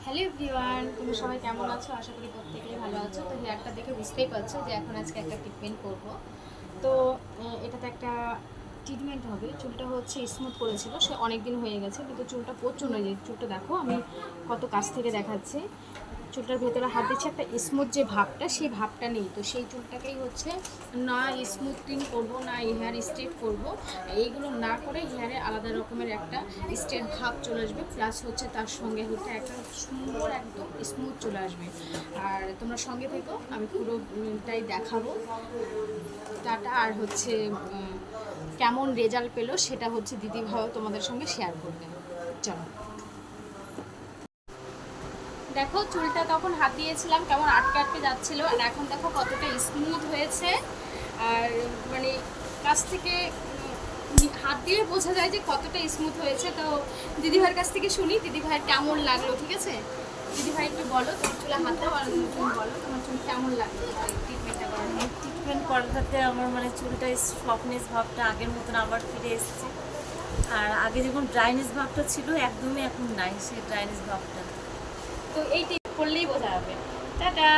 Hello everyone, তোমরা সবাই কেমন আছো? আশা করি প্রত্যেকেই ভালো আছো। তো হেয়ারটা দেখে বুঝতেই পারছো যে এখন আজকে একটা ট্রিটমেন্ট করব। তো এটাতে একটা ট্রিটমেন্ট হবে। চুলটা হচ্ছে স্মুথ করেছিল, সে অনেক দিন হয়ে গেছে, কিন্তু চুলটা প্রচণ্ড, যে চুলটা দেখো আমি কত কাছ থেকে দেখাচ্ছি, চুলটার ভেতরে হাত দিচ্ছে, একটা স্মুথ যে ভাবটা সেই ভাবটা নেই। তো সেই চুলটাকেই হচ্ছে না স্মুথিং করব, না হেয়ার স্ট্রেট করব, এইগুলো না করে হেয়ারে আলাদা রকমের একটা স্ট্রেট ভাব চলে আসবে, প্লাস হচ্ছে তার সঙ্গে হচ্ছে একটা সুন্দর একদম স্মুথ চলে আসবে। আর তোমরা সঙ্গে থেকো, আমি পুরোটাই দেখাবো। টাটা। আর হচ্ছে কেমন রেজাল্ট পেলো সেটা হচ্ছে দিদি ভাইও তোমাদের সঙ্গে শেয়ার করবে। চলো দেখো, চুলটা তখন হাত দিয়েছিলাম কেমন আটকে আটকে যাচ্ছিল, আর এখন দেখো কতটা স্মুথ হয়েছে। আর মানে কাছ থেকে হাত দিয়ে বোঝা যায় যে কতটা স্মুথ হয়েছে। তো দিদিভাইয়ের কাছ থেকে শুনি দিদিভাইয়ের কেমন লাগলো। ঠিক আছে দিদিভাই, একটু বলো, তুমি চুলে হাত দাও আর তুমি বলো তোমার চুল কেমন লাগলো ট্রিটমেন্টটা করার পর। ট্রিটমেন্ট করাতে আমার চুলটা সফটনেস ভাবটা আগের মতন আবার ফিরে এসেছে। আর আগে যখন ড্রাইনেস ভাবটা ছিল একদমই এখন নাই সেই ড্রাইনেস ভাবটা। তো এই টিপ করলেই বোঝা যাবে। টাটা।